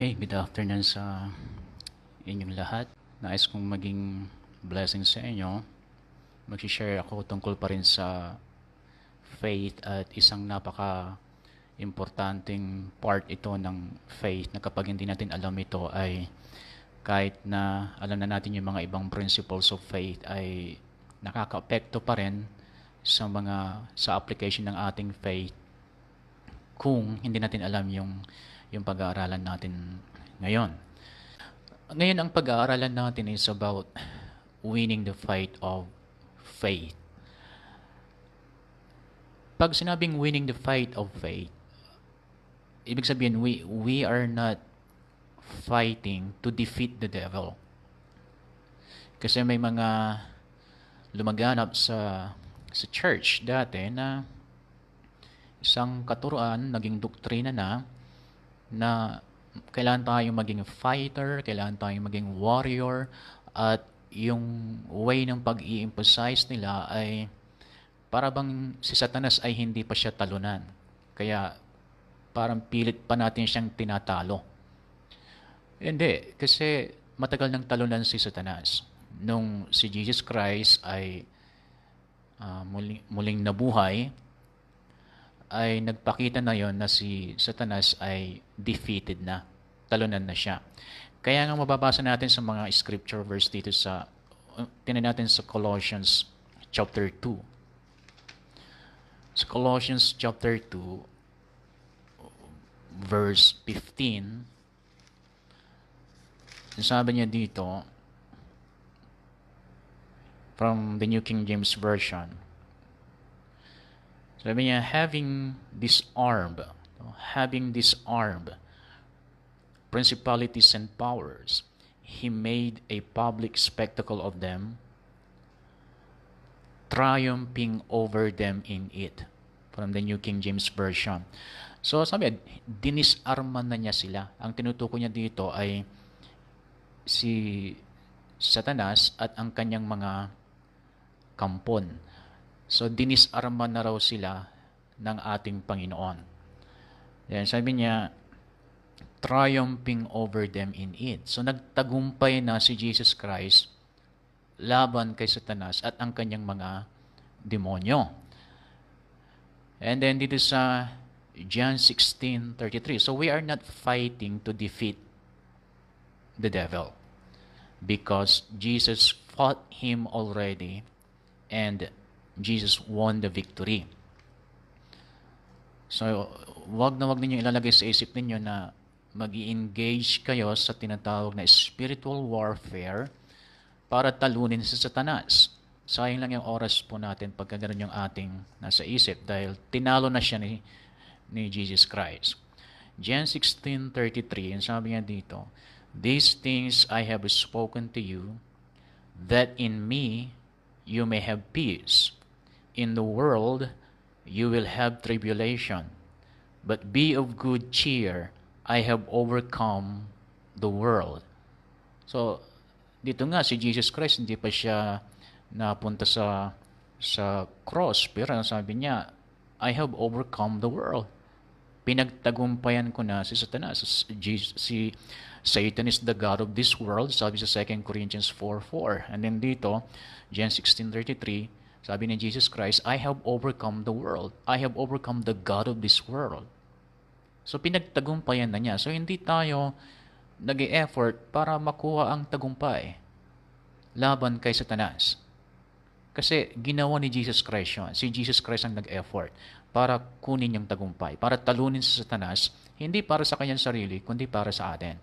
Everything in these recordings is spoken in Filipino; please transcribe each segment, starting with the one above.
Hey, good afternoon sa inyong lahat. Nais kong maging blessing sa inyo. Mag-share ako tungkol pa rin sa faith at isang importanteng part ito ng faith na kapag hindi natin alam ito ay kahit na alam na natin yung mga ibang principles of faith ay nakaka-apekto pa rin sa application ng ating faith kung hindi natin alam yung pag-aaralan natin ngayon. Ngayon ang pag-aaralan natin is about winning the fight of faith. Pag sinabing winning the fight of faith, ibig sabihin we are not fighting to defeat the devil. Kasi may mga lumaganap sa church dati na isang katuruan, naging doktrina na kailangan tayong maging fighter, kailangan tayong maging warrior, at yung way ng pag-i-emphasize nila ay para bang si Satanas ay hindi pa siya talunan. Kaya parang pilit pa natin siyang tinatalo. Hindi, kasi matagal nang talunan si Satanas. Nung si Jesus Christ ay muling nabuhay, ay nagpakita na yon na si Satanas ay defeated na. Talunan na siya. Kaya nga mababasa natin sa mga scripture verse dito tinan natin sa Colossians chapter 2. Sa Colossians chapter 2, verse 15, sabi niya dito, from the New King James Version, sabi niya, having disarmed principalities and powers, he made a public spectacle of them, triumphing over them in it. From the New King James Version. So sabi, dinisarman na niya sila. Ang tinutukoy niya dito ay si Satanas at ang kanyang mga kampon. So, dinisarman na raw sila ng ating Panginoon. Yan, sabi niya, triumphing over them in it. So, nagtagumpay na si Jesus Christ laban kay Satanas at ang kanyang mga demonyo. And then, dito sa John 16:33. So, we are not fighting to defeat the devil because Jesus fought him already and Jesus won the victory. So, wag ninyo ilalagay sa isip ninyo na mag-i-engage kayo sa tinatawag na spiritual warfare para talunin si Satanas. Sayang lang yung oras po natin pagka ganun yung ating nasa isip dahil tinalo na siya ni Jesus Christ. John 16:33, ang sabi niya dito, these things I have spoken to you, that in me you may have peace. In the world, you will have tribulation. But be of good cheer. I have overcome the world. So, dito nga, si Jesus Christ, hindi pa siya napunta sa cross. Pero sabi niya, I have overcome the world. Pinagtagumpayan ko na si Satanas. Si Satan is the God of this world, sabi sa 2 Corinthians 4:4. And then dito, John 16:33, sabi ni Jesus Christ, I have overcome the world. I have overcome the God of this world. So, pinagtagumpayan na niya. So, hindi tayo nag-e-effort para makuha ang tagumpay laban kay Satanas. Kasi ginawa ni Jesus Christ yun. Si Jesus Christ ang nag-effort para kunin yung tagumpay, para talunin si Satanas, hindi para sa kanyang sarili, kundi para sa atin.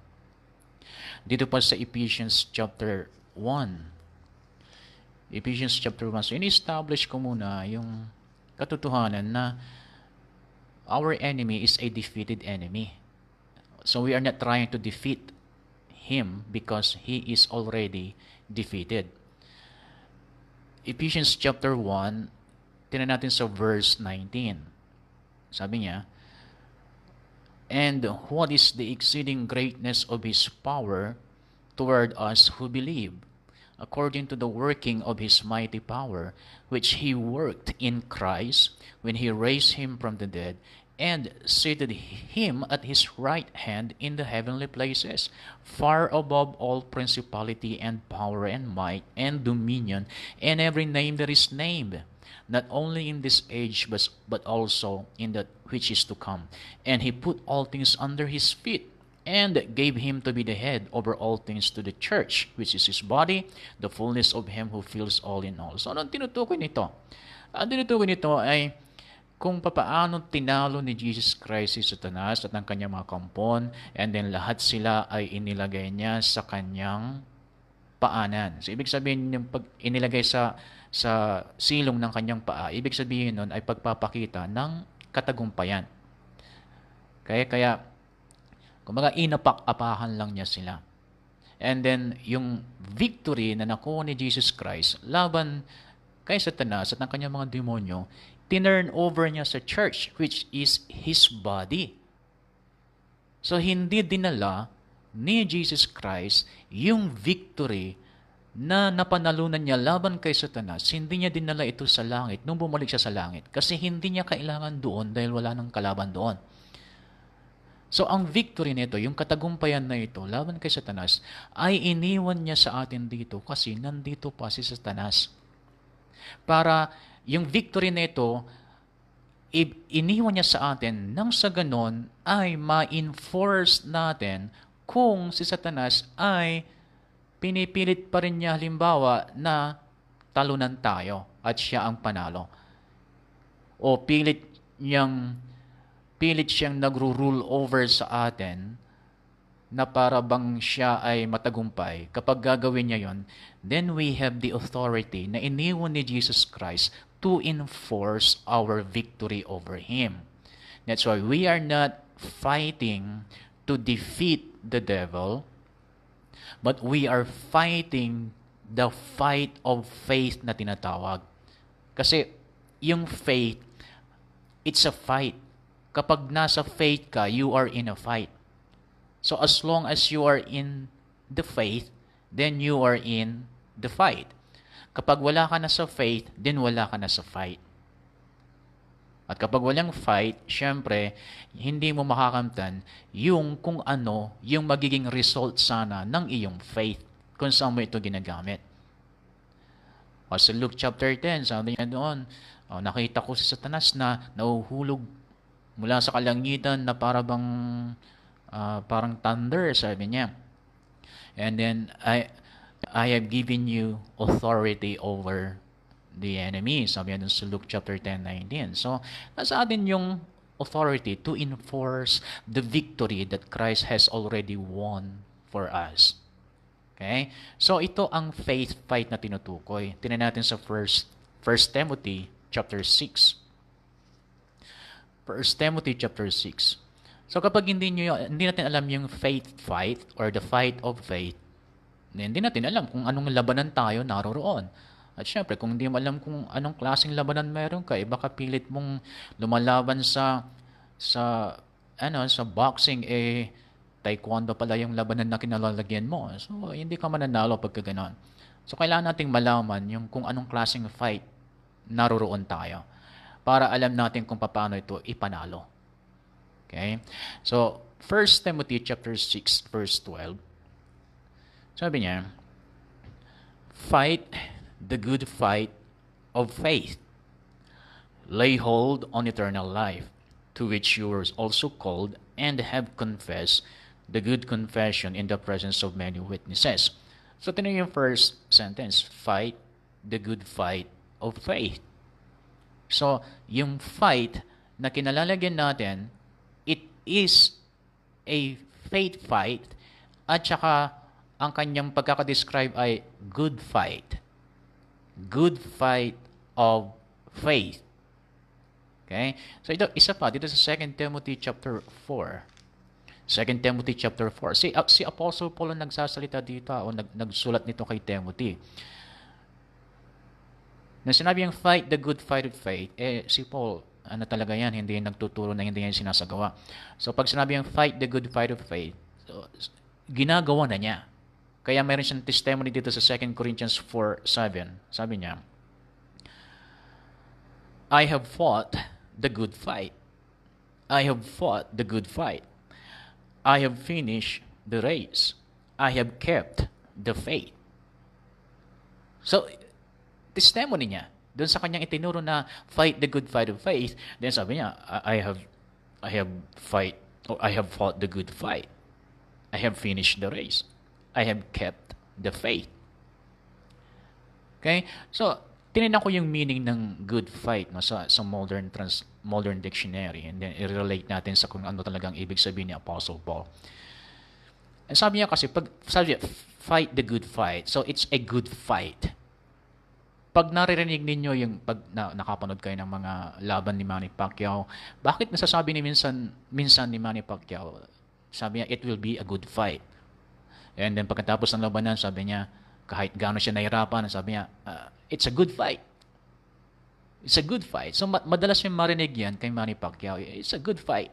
Dito pa sa Ephesians chapter 1, Ephesians chapter 1. So, in-establish ko muna yung katotohanan na our enemy is a defeated enemy. So, we are not trying to defeat him because he is already defeated. Ephesians chapter 1, tinan natin sa verse 19. Sabi niya, and what is the exceeding greatness of his power toward us who believe, according to the working of his mighty power, which he worked in Christ when he raised him from the dead and seated him at his right hand in the heavenly places, far above all principality and power and might and dominion and every name that is named, not only in this age but also in that which is to come. And he put all things under his feet, and gave him to be the head over all things to the church, which is his body, the fullness of him who fills all in all. So anong tinutukoy nito? Ang tinutukoy nito ay kung papaano tinalo ni Jesus Christ si Satanas at ang kanyang mga kampon, and then lahat sila ay inilagay niya sa kanyang paanan. So ibig sabihin yung pag inilagay sa silong ng kanyang paa, ibig sabihin nun ay pagpapakita ng katagumpayan. Kaya kumbaga inapak-apahan lang niya sila. And then yung victory na nakuha ni Jesus Christ laban kay Satanas at ng kanyang mga demonyo, tinurn over niya sa church, which is his body. So hindi dinala ni Jesus Christ yung victory na napanalunan niya laban kay Satanas, hindi niya dinala ito sa langit nung bumalik siya sa langit. Kasi hindi niya kailangan doon dahil wala nang kalaban doon. So ang victory nito, yung katagumpayan na ito laban kay Satanas, ay iniwan niya sa atin dito kasi nandito pa si Satanas. Para yung victory nito, iniwan niya sa atin nang sa ganon ay ma-enforce natin kung si Satanas ay pinipilit pa rin niya halimbawa na talunan tayo at siya ang panalo. O pilit siyang nagro-rule over sa atin na para bang siya ay matagumpay. Kapag gagawin niya yon, then we have the authority na iniwan ni Jesus Christ to enforce our victory over him. That's why we are not fighting to defeat the devil, but we are fighting the fight of faith na tinatawag. Kasi yung faith, it's a fight. Kapag nasa faith ka, you are in a fight. So as long as you are in the faith, then you are in the fight. Kapag wala ka na sa faith, then wala ka na sa fight. At kapag walang fight, syempre, hindi mo makakamtan yung kung ano, yung magiging result sana ng iyong faith kung saan mo ito ginagamit. O sa Luke chapter 10, sabi niya doon, nakita ko si Satanas na nahuhulog mula sa kalangitan na parang thunder, sabi niya. And then, I have given you authority over the enemy. Sabi niya dun sa Luke chapter 10:19. So, nasa atin yung authority to enforce the victory that Christ has already won for us. Okay? So, ito ang faith fight na tinutukoy. Tingnan natin sa 1 Timothy chapter 6. 1 Timothy chapter 6. So kapag hindi natin alam yung faith fight or the fight of faith, hindi natin alam kung anong labanan tayo naroroon. At syempre, kung hindi mo alam kung anong klaseng labanan meron ka, baka pilit mong lumalaban sa boxing, taekwondo pala yung labanan na kinalalagyan mo. So hindi ka mananalo pagka ganon. So kailangan nating malaman yung kung anong klaseng fight naroroon tayo, para alam natin kung paano ito ipanalo. Okay? So, 1 Timothy chapter 6, verse 12. Sabi niya, fight the good fight of faith. Lay hold on eternal life, to which you were also called and have confessed the good confession in the presence of many witnesses. So, tinan yung first sentence, fight the good fight of faith. So, yung fight na kinalalagyan natin, it is a faith fight at saka ang kanyang pagkakadescribe ay good fight. Good fight of faith. Okay? So, ito, isa pa, dito sa 2 Timothy chapter 4. 2 Timothy chapter 4. Si Apostle Paul ang nagsasalita dito o nagsulat nito kay Timothy. Na sinabi yung fight the good fight of faith, si Paul, talaga yan, hindi nagtuturo na hindi yan sinasagawa. So pag sinabi yung fight the good fight of faith, so, ginagawa na niya. Kaya mayroon siyang testimony dito sa 2 Corinthians 4:7. Sabi niya, I have fought the good fight. I have fought the good fight. I have finished the race. I have kept the faith. So, testimony niya, doon sa kanyang itinuro na fight the good fight of faith, then sabi niya, I have fight, or I have fought the good fight. I have finished the race. I have kept the faith. Okay? So, tinignan ko yung meaning ng good fight no, sa modern dictionary, and then i-relate natin sa kung ano talagang ibig sabihin ni Apostle Paul. And sabi niya kasi, sabi niya, fight the good fight. So, it's a good fight. Pag naririnig ninyo yung, pag nakapanood kayo ng mga laban ni Manny Pacquiao, bakit nasasabi ni minsan ni Manny Pacquiao, sabi niya, it will be a good fight. And then pagkatapos ng labanan, sabi niya, kahit gaano siya nahirapan, sabi niya, it's a good fight. It's a good fight. So, madalas yung marinig yan kay Manny Pacquiao, it's a good fight.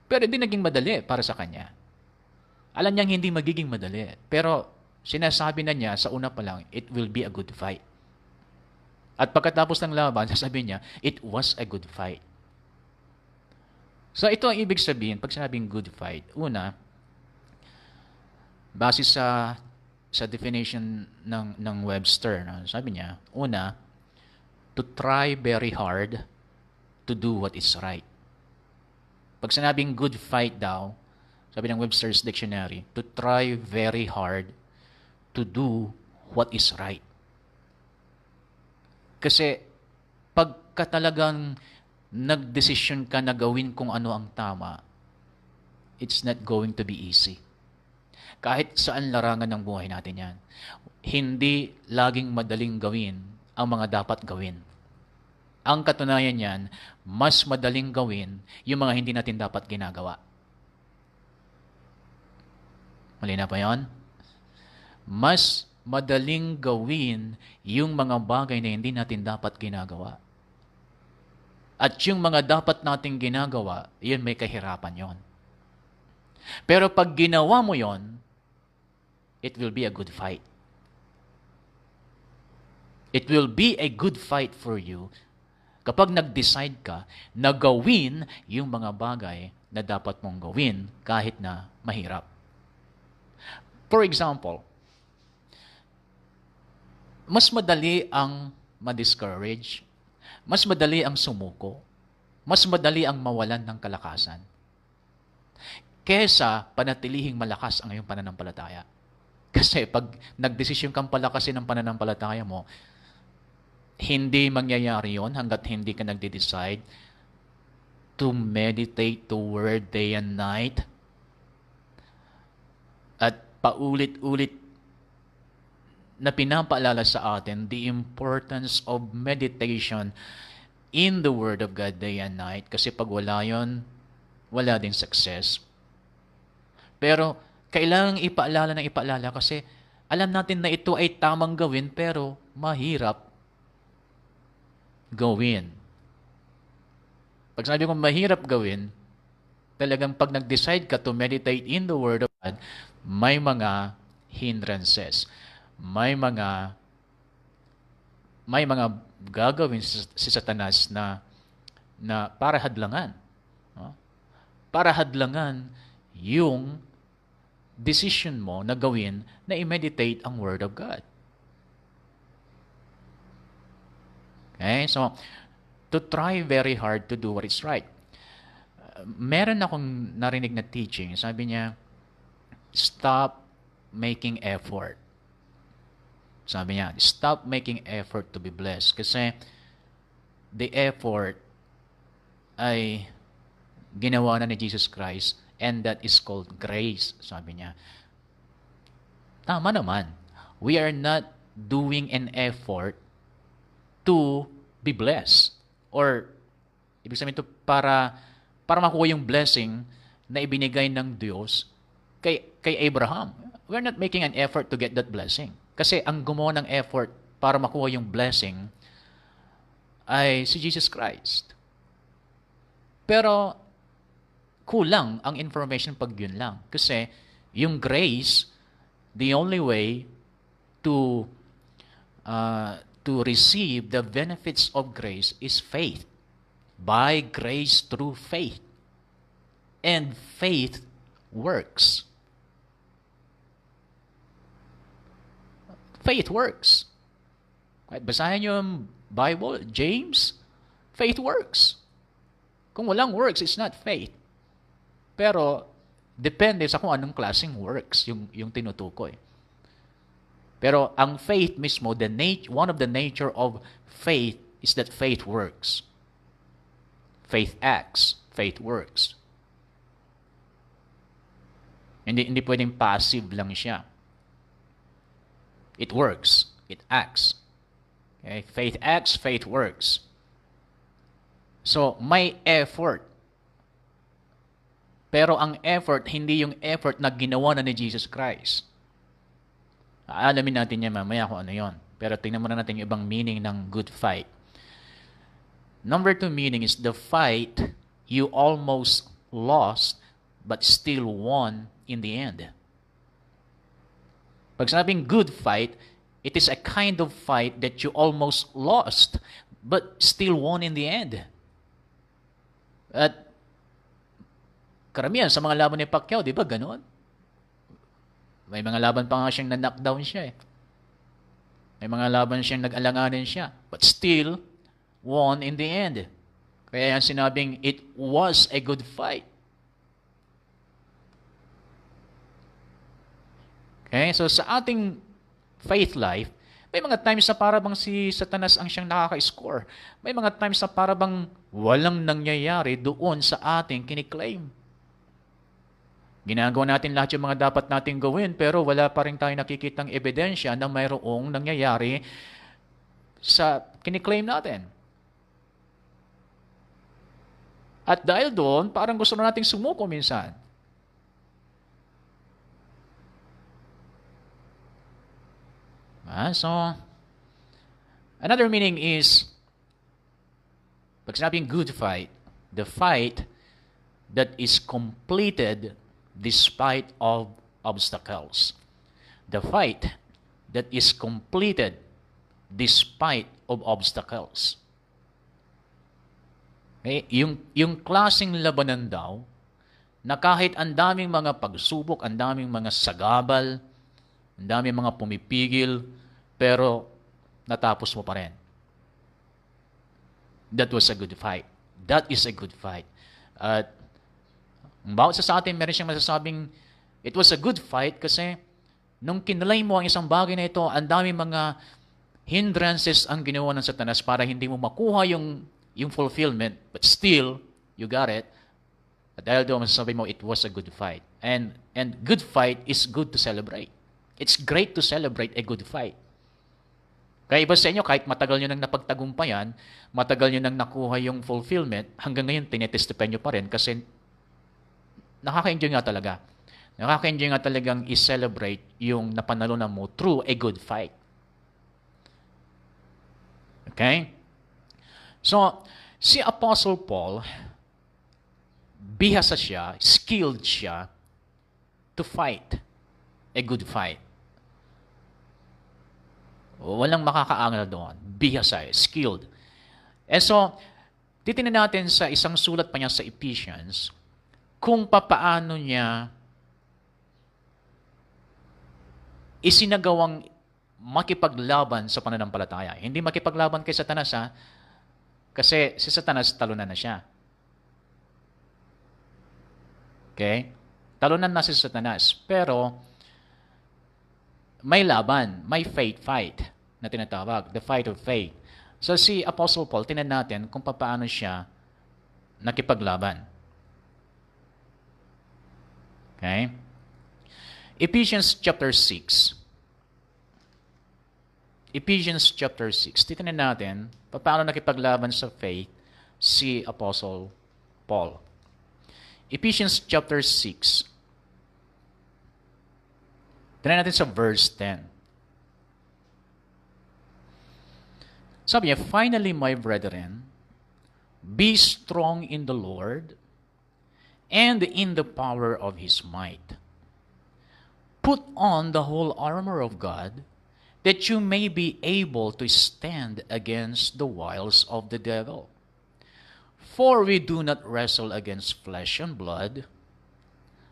Pero hindi naging madali para sa kanya. Alam niyang hindi magiging madali. Pero, sinasabi na niya sa una pa lang, it will be a good fight. At pagkatapos ng laban, sasabi niya, it was a good fight. So, ito ang ibig sabihin, pag sinabing good fight, una, base sa definition ng Webster, no? Sabi niya, una, to try very hard to do what is right. Pag sinabing good fight daw, sabi ng Webster's Dictionary, to try very hard to do what is right. Kasi pagka talagang nagdesisyon ka na gawin kung ano ang tama, it's not going to be easy. Kahit saan larangan ng buhay natin yan. Hindi laging madaling gawin ang mga dapat gawin. Ang katunayan yan, mas madaling gawin yung mga hindi natin dapat ginagawa. Mali na pa yun? Mas madaling gawin yung mga bagay na hindi natin dapat ginagawa. At yung mga dapat nating ginagawa, yun may kahirapan yon. Pero pag ginawa mo yon, it will be a good fight. It will be a good fight for you kapag nag-decide ka na gawin yung mga bagay na dapat mong gawin kahit na mahirap. For example, mas madali ang ma-discourage, mas madali ang sumuko, mas madali ang mawalan ng kalakasan, kesa panatilihing malakas ang iyong pananampalataya. Kasi pag nagdesisyon kang palakasin ang pananampalataya mo, hindi mangyayari yon hanggat hindi ka nagde-decide to meditate the Word day and night at paulit-ulit na pinapaalala sa atin the importance of meditation in the Word of God day and night. Kasi pag wala yon, wala din success. Pero kailangang ipaalala kasi alam natin na ito ay tamang gawin pero mahirap gawin. Pag sabi ko mahirap gawin, talagang pag nag-decide ka to meditate in the Word of God, may mga hindrances. May mga gagawin si Satanas na para hadlangan. No? Para hadlangan yung decision mo na gawin na i-meditate ang Word of God. Okay? So, to try very hard to do what is right. Meron akong narinig na teaching. Sabi niya, stop making effort. Sabi niya, stop making effort to be blessed. Kasi the effort ay ginawa na ni Jesus Christ and that is called grace. Sabi niya. Tama naman. We are not doing an effort to be blessed. Or, ibig sabihin ito, para makuha yung blessing na ibinigay ng Diyos kay Abraham. We're not making an effort to get that blessing. Kasi ang gumawa ng effort para makuha yung blessing ay si Jesus Christ. Pero kulang ang information pag yun lang. Kasi yung grace, the only way to receive the benefits of grace is faith. By grace through faith. And faith works. Faith works. Kahit basahin nyo yung Bible, James, faith works. Kung walang works, it's not faith. Pero, depende sa kung anong klaseng works yung tinutukoy. Pero, ang faith mismo, one of the nature of faith is that faith works. Faith acts. Faith works. Hindi pwedeng passive lang siya. It works. It acts. Okay? Faith acts, faith works. So, may effort. Pero ang effort, hindi yung effort na ginawa na ni Jesus Christ. Aalamin natin yan mamaya kung ano yon. Pero tingnan muna natin yung ibang meaning ng good fight. Number 2 meaning is the fight you almost lost but still won in the end. Pag sinabing good fight, it is a kind of fight that you almost lost but still won in the end. At karamihan sa mga laban ni Pacquiao, di ba ganoon? May mga laban pa nga siyang na-knockdown siya eh. May mga laban siyang nag-alanganin siya. But still, won in the end. Kaya yan sinabing, it was a good fight. Okay? So sa ating faith life, may mga times na parabang si Satanas ang siyang nakaka-score. May mga times na parabang walang nangyayari doon sa ating kiniklaim. Ginagawa natin lahat yung mga dapat nating gawin, pero wala pa rin tayo nakikitang ebidensya na mayroong nangyayari sa kiniklaim natin. At dahil doon, parang gusto na nating sumuko minsan. So, another meaning is, pag sinabing good fight, the fight that is completed despite of obstacles. The fight that is completed despite of obstacles. Okay? Yung klaseng labanan daw, na kahit ang daming mga pagsubok, ang daming mga sagabal, ang daming mga pumipigil, pero natapos mo pa rin. That was a good fight. That is a good fight. At bawat sa atin, meron siyang masasabing, it was a good fight kasi nung kinalay mo ang isang bagay na ito, ang daming mga hindrances ang ginawa ng Satanas para hindi mo makuha yung fulfillment, but still, you got it. At dahil doon, masasabi mo, it was a good fight. And good fight is good to celebrate. It's great to celebrate a good fight. Kaya iba sa inyo, kahit matagal nyo nang napagtagumpayan, matagal nyo nang nakuha yung fulfillment, hanggang ngayon, tinetestify nyo pa rin kasi nakaka-enjoy nga talaga. Nakaka-enjoy nga talagang i-celebrate yung napanalunan mo through a good fight. Okay? So, si Apostle Paul, bihasa siya, skilled siya to fight a good fight. Walang makakaangal doon. Bihasa, skilled. And so, titingnan natin sa isang sulat pa niya sa Ephesians, kung papaano niya isinagawang makipaglaban sa pananampalataya. Hindi makipaglaban kay Satanas, ha? Kasi si Satanas, talunan na siya. Okay? Talunan na si Satanas. Pero, may laban, may faith fight na tinatawag, the fight of faith. So si Apostle Paul, tinan natin kung paano siya nakipaglaban. Okay? Ephesians chapter 6. Ephesians chapter 6. Tinan natin paano nakipaglaban sa faith si Apostle Paul. Ephesians chapter 6. Tignan natin sa verse 10. Sabi niya, finally, my brethren, be strong in the Lord and in the power of His might. Put on the whole armor of God, that you may be able to stand against the wiles of the devil. For we do not wrestle against flesh and blood,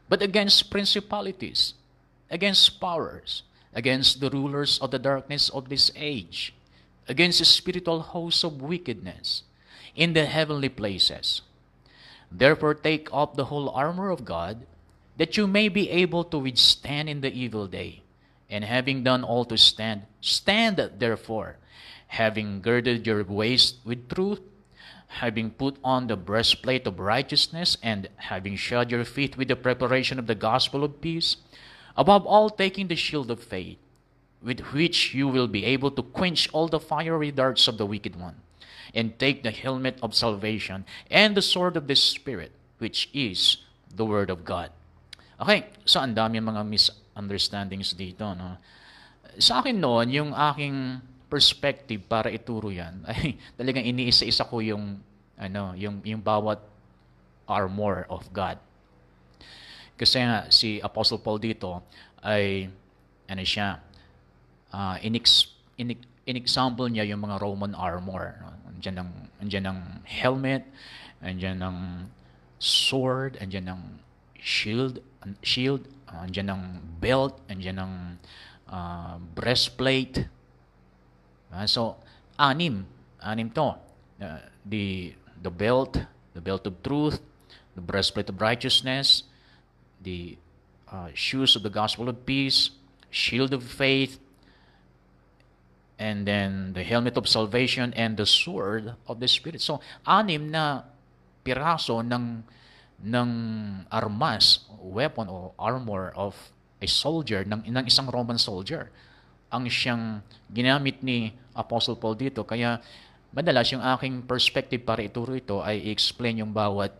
but against principalities, against powers, against the rulers of the darkness of this age, against the spiritual hosts of wickedness in the heavenly places. Therefore take up the whole armor of God, that you may be able to withstand in the evil day. And having done all to stand, stand therefore, having girded your waist with truth, having put on the breastplate of righteousness, and having shod your feet with the preparation of the gospel of peace, above all taking the shield of faith, with which you will be able to quench all the fiery darts of the wicked one, and take the helmet of salvation and the sword of the Spirit, which is the Word of God. Okay, so ang dami mga misunderstandings dito. No? Sa akin noon, yung aking perspective para ituro yan, ay talagang iniisa-isa ko yung, yung bawat armor of God. Kasi nga, si Apostle Paul dito ay, in-example niya yung mga Roman armor. No? Andiyan ang helmet, andiyan ang sword, andiyan ang shield, andiyan ang belt, andiyan ang breastplate. So, anim to. The belt of truth, the breastplate of righteousness, the shoes of the gospel of peace, shield of faith, and then the helmet of salvation and the sword of the Spirit. So, anim na piraso ng armas, weapon o armor of a soldier, ng isang Roman soldier, ang siyang ginamit ni Apostle Paul dito. Kaya madalas yung aking perspective para ituro ito ay i-explain yung bawat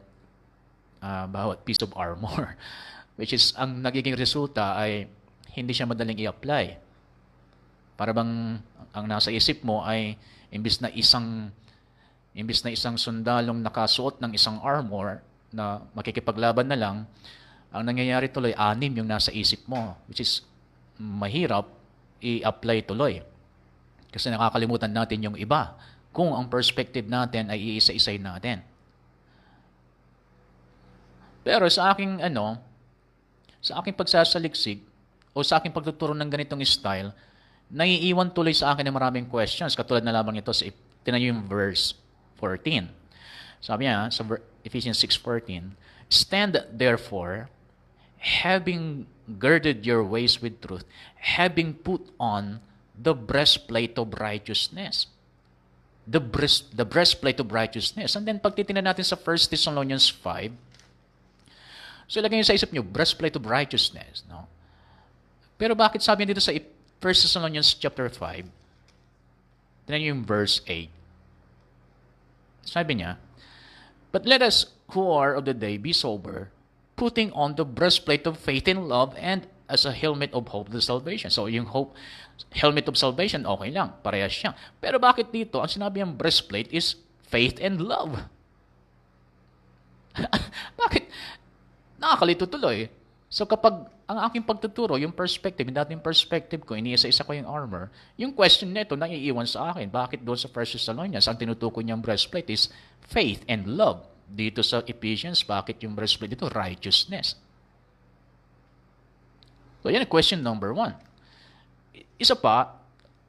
piece of armor, which is ang nagiging resulta ay hindi siya madaling i-apply. Para bang ang nasa isip mo ay imbis na isang sundalong nakasuot ng isang armor na makikipaglaban na lang, ang nangyayari tuloy, anim yung nasa isip mo, which is mahirap i-apply tuloy. Kasi nakakalimutan natin yung iba kung ang perspective natin ay iisa-isay natin. Pero sa aking pagsasaliksik o sa aking pagtuturo ng ganitong style, naiiwan tuloy sa akin ng maraming questions. Katulad na lamang ito, tinan yung verse 14. Sabi niya, sa Ephesians 6:14, stand therefore, having girded your waist with truth, having put on the breastplate of righteousness. The breastplate of righteousness. And then pag titingnan natin sa 1 Thessalonians 5, so ilagay niyo sa isip niyo, breastplate of righteousness. No? Pero bakit sabi dito sa 1 Thessalonians chapter 5, tingnan niyo yung verse 8. Sabi niya, but let us who are of the day be sober, putting on the breastplate of faith and love, and as a helmet of hope the salvation. So yung helmet of salvation, okay lang, parehas siya. Pero bakit dito, ang sinabi ng breastplate is faith and love? Bakit? Nakakalito tuloy. So kapag ang aking pagtuturo, yung perspective, yung dating perspective ko, iniisa-isa ko yung armor, yung question nito naiiwan sa akin. Bakit doon sa 1 Thessalonians, ang tinutukoy niyang breastplate is faith and love. Dito sa Ephesians, bakit yung breastplate dito? Righteousness. So yan, question number 1. Isa pa,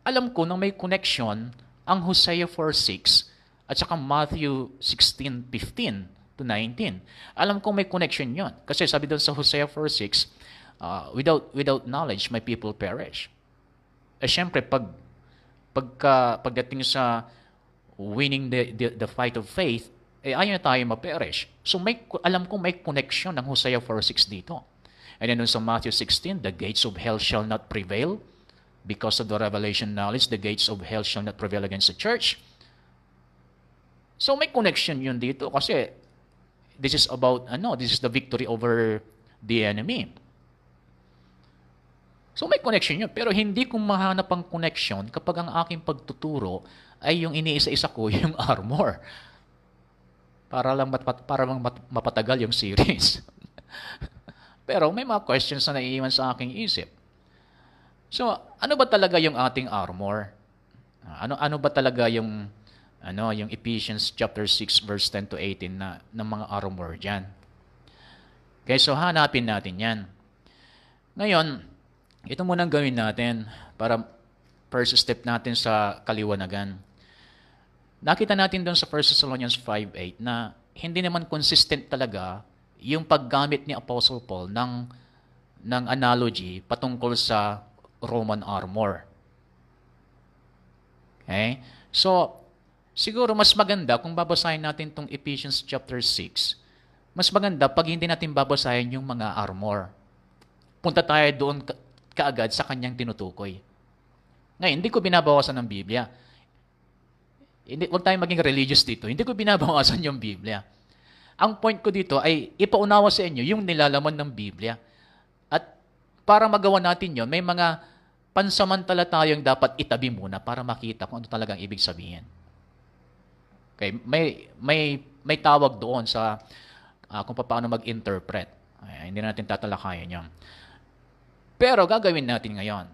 alam ko na may connection ang Hosea 4:6 at saka Matthew 16:15 to 19. Alam ko may connection yon. Kasi sabi doon sa Hosea 4:6, without knowledge, my people perish. Siyempre, pagdating sa winning the fight of faith, ayaw na tayo ma-perish. So alam ko may connection ng Hosea 4:6 dito. And then sa Matthew 16, the gates of hell shall not prevail. Because of the revelation knowledge, the gates of hell shall not prevail against the church. So may connection yun dito kasi this is the victory over the enemy. So may connection yun. Pero hindi ko mahanap ang connection kapag ang aking pagtuturo ay yung iniisa-isa ko yung armor. Para lang mapatagal yung series. Pero may mga questions na naiiwan sa aking isip. So, ano ba talaga yung ating armor? Ano ba talaga yung yung Ephesians chapter 6 verse 10 to 18 na ng mga armor diyan. Okay, so hanapin natin 'yan. Ngayon, ito muna ang gawin natin para first step natin sa kaliwanagan. Nakita natin doon sa 1 Thessalonians 5:8 na hindi naman consistent talaga yung paggamit ni Apostle Paul ng analogy patungkol sa Roman armor. Okay? So, siguro mas maganda kung babasahin natin itong Ephesians chapter 6, mas maganda pag hindi natin babasahin yung mga armor. Punta tayo doon kaagad sa kanyang tinutukoy. Ngayon, hindi ko binabawasan ng Biblia. Huwag tayong maging religious dito. Hindi ko binabawasan yung Biblia. Ang point ko dito ay ipaunawa sa inyo yung nilalaman ng Biblia. At para magawa natin yon, may mga pansamantala tayong dapat itabi muna para makita kung ano talagang ibig sabihin. Okay, may tawag doon sa kung paano mag-interpret. Hindi natin tatalakayan yan. Pero gagawin natin ngayon.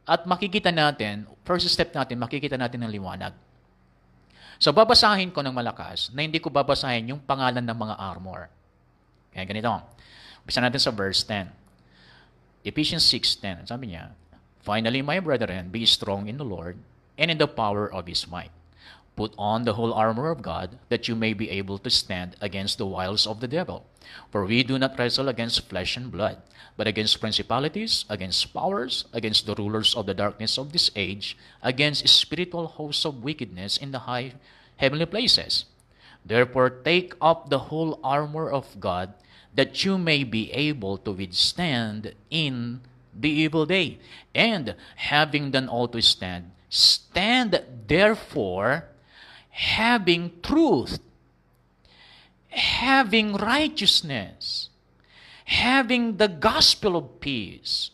At makikita natin, first step natin, makikita natin ng liwanag. So babasahin ko ng malakas na hindi ko babasahin yung pangalan ng mga armor. Kaya ganito. Umpisa natin sa verse 10. Ephesians 6:10. Sabi niya, "Finally, my brethren, be strong in the Lord and in the power of His might. Put on the whole armor of God, that you may be able to stand against the wiles of the devil. For we do not wrestle against flesh and blood, but against principalities, against powers, against the rulers of the darkness of this age, against spiritual hosts of wickedness in the high heavenly places. Therefore, take up the whole armor of God, that you may be able to withstand in the evil day. And having done all to stand, stand therefore, having truth, having righteousness, having the gospel of peace,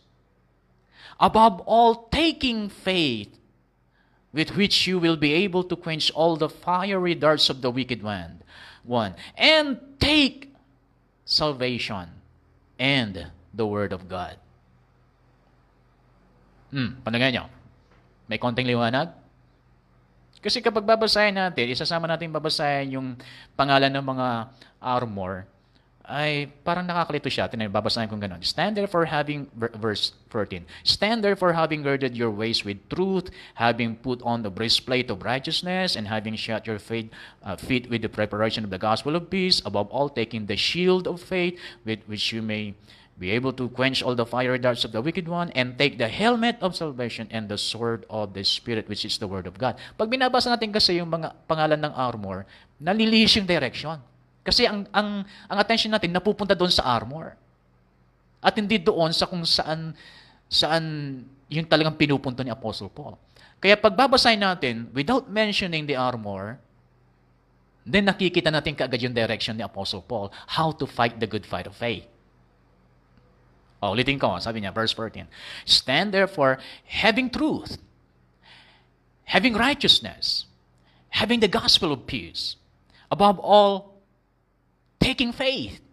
above all taking faith, with which you will be able to quench all the fiery darts of the wicked one, and take salvation and the word of God." Panagay nyo? May konting liwanag? Kasi kapag babasahin natin, isasama natin babasahin yung pangalan ng mga armor, ay parang nakakalito siya. Babasahin kong gano'n. Stand therefore having, verse 14, "Stand therefore having girded your waist with truth, having put on the breastplate of righteousness, and having shod your feet with the preparation of the gospel of peace, above all taking the shield of faith, with which you may be able to quench all the fiery darts of the wicked one, and take the helmet of salvation and the sword of the Spirit, which is the word of God." Pag binabasa natin kasi yung mga pangalan ng armor, nalilihis yung direction. Kasi ang attention natin napupunta doon sa armor. At hindi doon sa kung saan yung talagang pinupunto ni Apostle Paul. Kaya pag babasahin natin, without mentioning the armor, then nakikita natin kaagad yung direction ni Apostle Paul, how to fight the good fight of faith. Ulitin ko, sabi niya, verse 14. "Stand therefore, having truth, having righteousness, having the gospel of peace, above all, taking faith,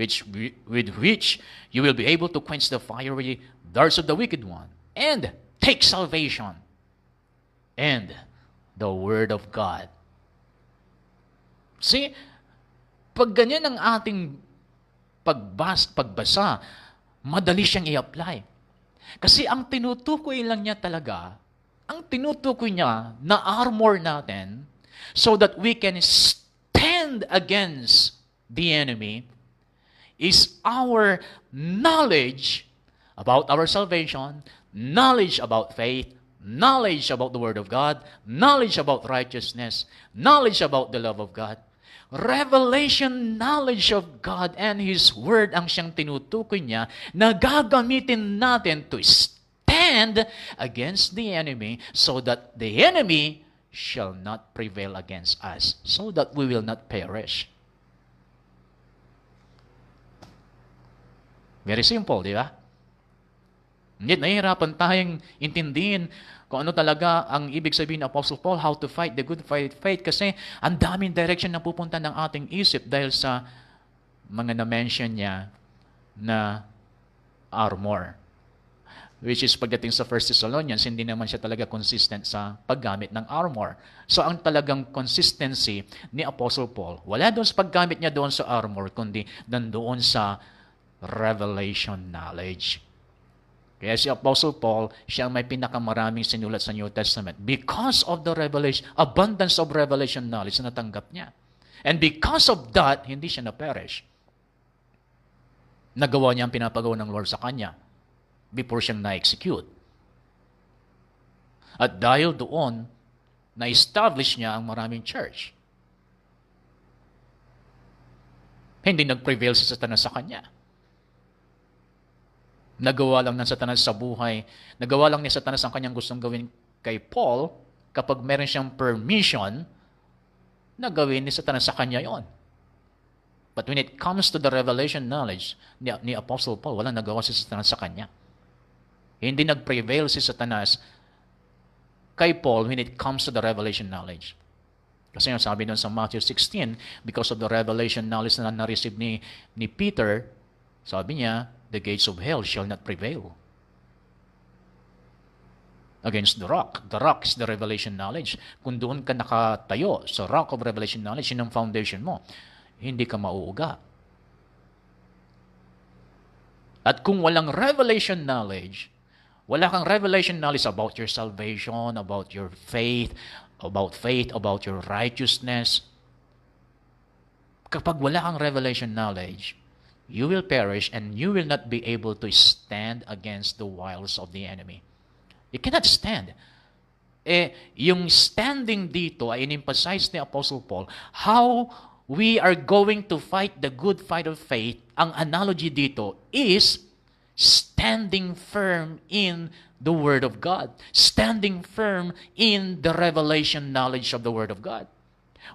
with which you will be able to quench the fiery darts of the wicked one, and take salvation and the word of God." See, pag ganyan ang ating pagbasa, madali siyang i-apply. Kasi ang tinutukoy lang niya talaga, ang tinutukoy niya na armor natin so that we can stand against the enemy is our knowledge about our salvation, knowledge about faith, knowledge about the Word of God, knowledge about righteousness, knowledge about the love of God. Revelation knowledge of God and His Word ang siyang tinutukoy niya na gagamitin natin to stand against the enemy so that the enemy shall not prevail against us, so that we will not perish. Very simple, di ba? Hindi, nahihirapan tayong intindihin kung ano talaga ang ibig sabihin ng Apostle Paul, how to fight the good fight of faith, kasi ang daming direction na pupunta ng ating isip dahil sa mga na-mention niya na armor. Which is pagdating sa 1 Thessalonians, hindi naman siya talaga consistent sa paggamit ng armor. So ang talagang consistency ni Apostle Paul, wala doon sa paggamit niya doon sa armor, kundi doon sa revelation knowledge. Kaya si Apostle Paul, siya may pinakamaraming sinulat sa New Testament because of the revelation, abundance of revelation knowledge na natanggap niya. And because of that, hindi siya na-perish. Nagawa niya ang pinapagawa ng Lord sa kanya before siyang na-execute. At dahil doon, na-establish niya ang maraming church. Hindi nag-prevail si Satanas sa kanya. Nagawa lang ng Satanas sa buhay. Nagawa lang ni Satanas ang kanyang gustong gawin kay Paul kapag meron siyang permission na gawin ni Satanas sa kanya yon. But when it comes to the revelation knowledge ni Apostle Paul, walang nagawa si Satanas sa kanya. Hindi nag-prevail si Satanas kay Paul when it comes to the revelation knowledge. Kasi yung sabi doon sa Matthew 16, because of the revelation knowledge na na-receive ni Peter, sabi niya, the gates of hell shall not prevail against the rock. The rock is the revelation knowledge. Kung doon ka nakatayo sa rock of revelation knowledge, yun ang foundation mo, hindi ka mauuga. At kung walang revelation knowledge, wala kang revelation knowledge about your salvation, about your faith, about your righteousness. Kapag wala kang revelation knowledge, you will perish and you will not be able to stand against the wiles of the enemy. You cannot stand. Yung standing dito ay in-emphasize ni Apostle Paul, how we are going to fight the good fight of faith. Ang analogy dito is standing firm in the Word of God. Standing firm in the revelation knowledge of the Word of God.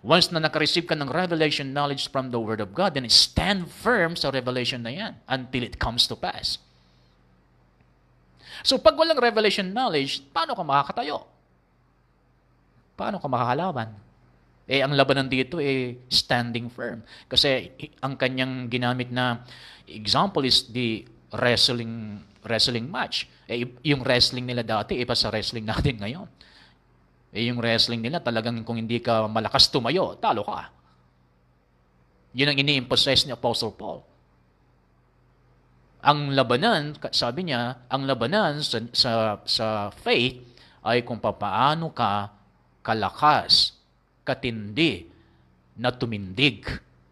Once na nakareceive ka ng revelation knowledge from the Word of God, then stand firm sa revelation na yan until it comes to pass. So pag walang revelation knowledge, paano ka makakatayo? Paano ka makakalaban? Ang labanan dito standing firm. Kasi ang kanyang ginamit na example is the wrestling match. Yung wrestling nila dati, iba sa wrestling natin ngayon. Yung wrestling nila, talagang kung hindi ka malakas tumayo, talo ka. Yun ang ini-emphasize ni Apostle Paul. Ang labanan, sabi niya, ang labanan sa faith ay kung paano ka kalakas, katindi, na tumindig,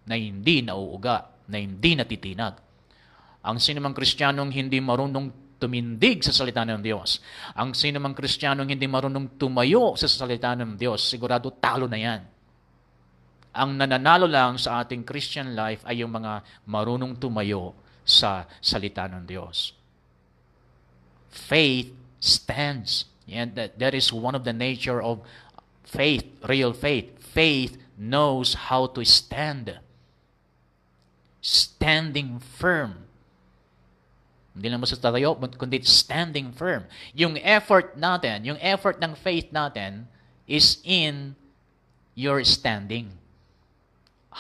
na hindi nauuga, na hindi natitinag. Ang sinumang Kristiyanong hindi marunong tumindig sa salita ng Diyos, ang sinumang Kristiyanong hindi marunong tumayo sa salita ng Diyos, sigurado talo na yan. Ang nananalo lang sa ating Christian life ay yung mga marunong tumayo sa salita ng Diyos. Faith stands. And that is one of the nature of faith, real faith. Faith knows how to stand. Standing firm. Hindi lang basta tayo, kundi standing firm. Yung effort natin, yung effort ng faith natin is in your standing.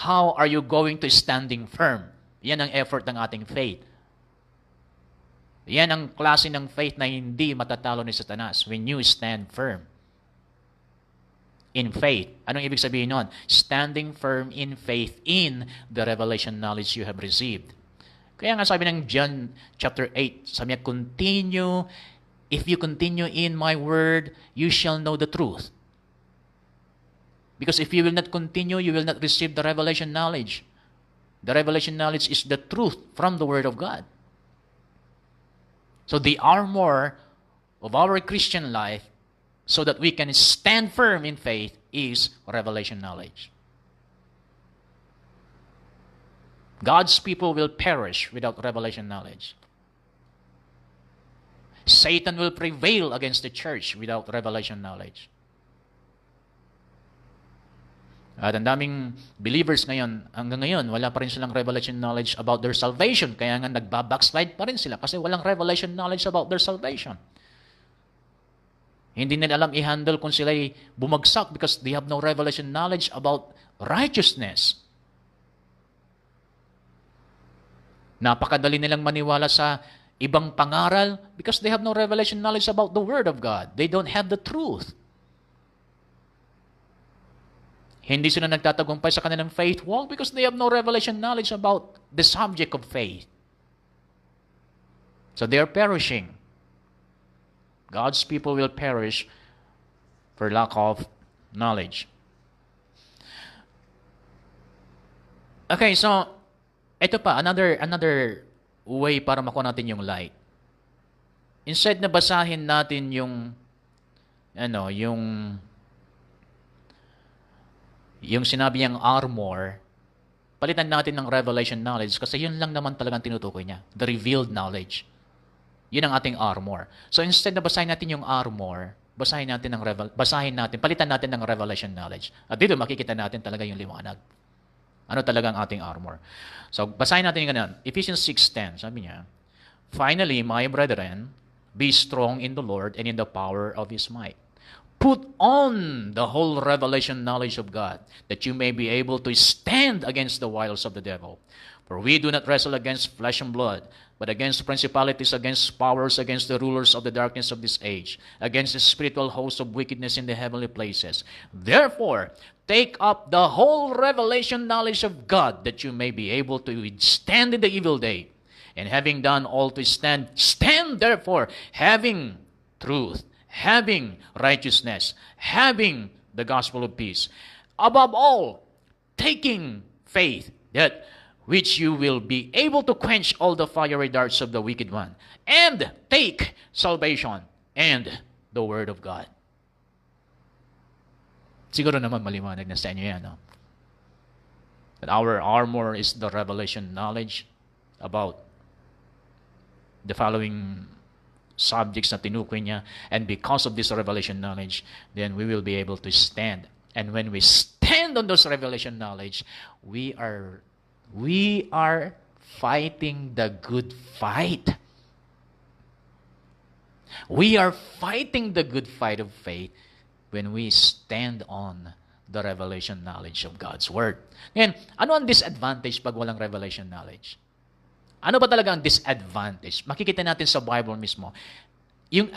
How are you going to standing firm? Yan ang effort ng ating faith. Yan ang klase ng faith na hindi matatalo ni Satanas when you stand firm in faith. Anong ibig sabihin nun? Standing firm in faith in the revelation knowledge you have received. Kaya nga sabi ng John chapter 8, sabi niya, if you continue in my word, you shall know the truth. Because if you will not continue, you will not receive the revelation knowledge. The revelation knowledge is the truth from the Word of God. So the armor of our Christian life, so that we can stand firm in faith, is revelation knowledge. God's people will perish without revelation knowledge. Satan will prevail against the church without revelation knowledge. At ang daming believers ngayon, hanggang ngayon, wala pa rin silang revelation knowledge about their salvation. Kaya nga nagbabackslide pa rin sila kasi walang revelation knowledge about their salvation. Hindi nila alam i-handle kung sila'y bumagsak because they have no revelation knowledge about righteousness. Napakadali nilang maniwala sa Ibang pangaral because they have no revelation knowledge about the Word of God. They don't have the truth. Hindi sila nagtatagumpay sa kanilang faith walk because they have no revelation knowledge about the subject of faith. So they are perishing. God's people will perish for lack of knowledge. Okay, so ito pa, another way para makuha natin yung light. Instead na basahin natin yung sinabi niyang armor, palitan natin ng revelation knowledge kasi yun lang naman talagang tinutukoy niya. The revealed knowledge. Yun ang ating armor. So instead na basahin natin yung armor, palitan natin ng revelation knowledge. At dito makikita natin talaga yung liwanag. Ano talaga ang ating armor? So basahin natin yung ganun. Ephesians 6:10, sabi niya, "Finally, my brethren, be strong in the Lord and in the power of His might. Put on the whole revelation knowledge of God, that you may be able to stand against the wiles of the devil. For we do not wrestle against flesh and blood, but against principalities, against powers, against the rulers of the darkness of this age, against the spiritual hosts of wickedness in the heavenly places. Therefore, take up the whole revelation knowledge of God, that you may be able to withstand in the evil day. And having done all to stand, stand therefore, having truth, having righteousness, having the gospel of peace. Above all, taking faith, that which you will be able to quench all the fiery darts of the wicked one, and take salvation and the word of God." Siguro naman maliwanag na sa inyo yan, no? That our armor is the revelation knowledge about the following subjects na tinukoy niya, and because of this revelation knowledge, then we will be able to stand. And when we stand on those revelation knowledge, we are fighting the good fight. We are fighting the good fight of faith when we stand on the revelation knowledge of God's Word. Ngayon, ano ang disadvantage pag walang revelation knowledge? Ano ba talaga ang disadvantage? Makikita natin sa Bible mismo. Yung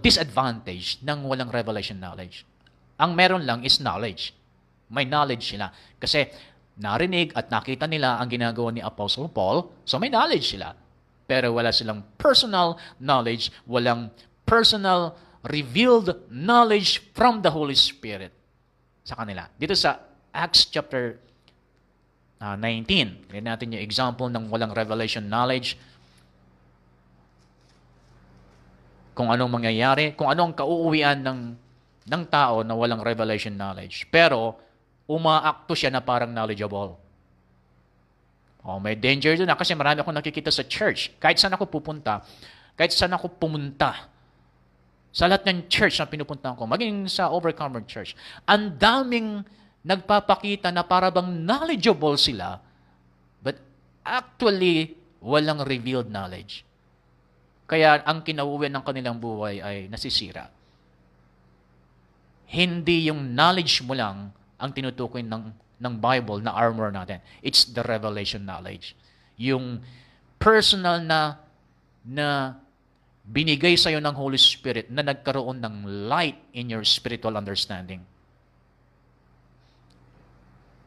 disadvantage ng walang revelation knowledge. Ang meron lang is knowledge. May knowledge sila. Kasi narinig at nakita nila ang ginagawa ni Apostle Paul, so may knowledge sila. Pero wala silang personal knowledge, walang personal revealed knowledge from the Holy Spirit sa kanila. Dito sa Acts chapter 19, tignan natin yung example ng walang revelation knowledge. Kung anong mangyayari, kung anong kauuwian ng tao na walang revelation knowledge. Pero umaakto siya na parang knowledgeable. May danger doon kasi marami akong nakikita sa church. Kahit saan ako pumunta, sa lahat ng church na pinupuntahan ko, maging sa Overcomer Church, ang daming nagpapakita na parang knowledgeable sila, but actually, walang revealed knowledge. Kaya ang kinauwi ng kanilang buhay ay nasisira. Hindi yung knowledge mo lang ang tinutukoy ng Bible na armor natin. It's the revelation knowledge. Yung personal na binigay sa'yo ng Holy Spirit na nagkaroon ng light in your spiritual understanding.